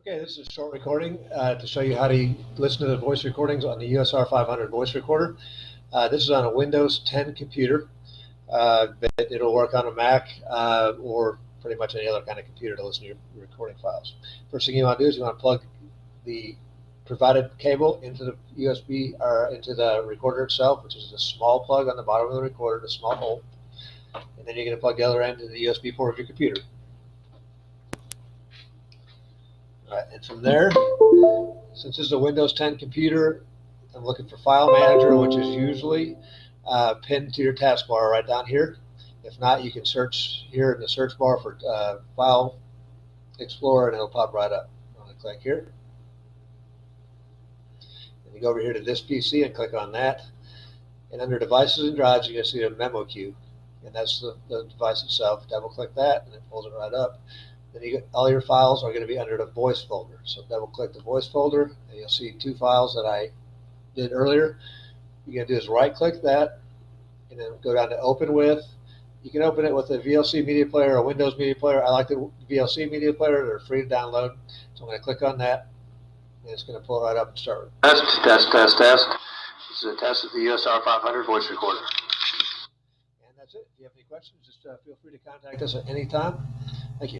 Okay, this is a short recording to show you how to listen to the voice recordings on the USR-500 voice recorder. This is on a Windows 10 computer, but it'll work on a Mac or pretty much any other kind of computer to listen to your recording files. First thing you want to do is you want to plug the provided cable into the USB or into the recorder itself, which is a small plug on the bottom of the recorder, a small hole, and then you're going to plug the other end to the USB port of your computer. All right, and from there, since this is a Windows 10 computer, I'm looking for File Manager, which is usually pinned to your taskbar right down here. If not, you can search here in the search bar for File Explorer, and it'll pop right up. I'm going to click here. And you go over here to this PC and click on that. And under Devices and Drives, you're going to see a memo queue. And that's the device itself. Double click that, and it pulls it right up. Then all your files are going to be under the voice folder. So double click the voice folder, and you'll see two files that I did earlier. You're going to do is right click that, and then go down to Open With. You can open it with a VLC media player or a Windows media player. I like the VLC media player. They're free to download. So I'm going to click on that, and it's going to pull it right up and start. Test. This is a test of the USR-500 voice recorder. And that's it. If you have any questions, just feel free to contact us at any time. Thank you.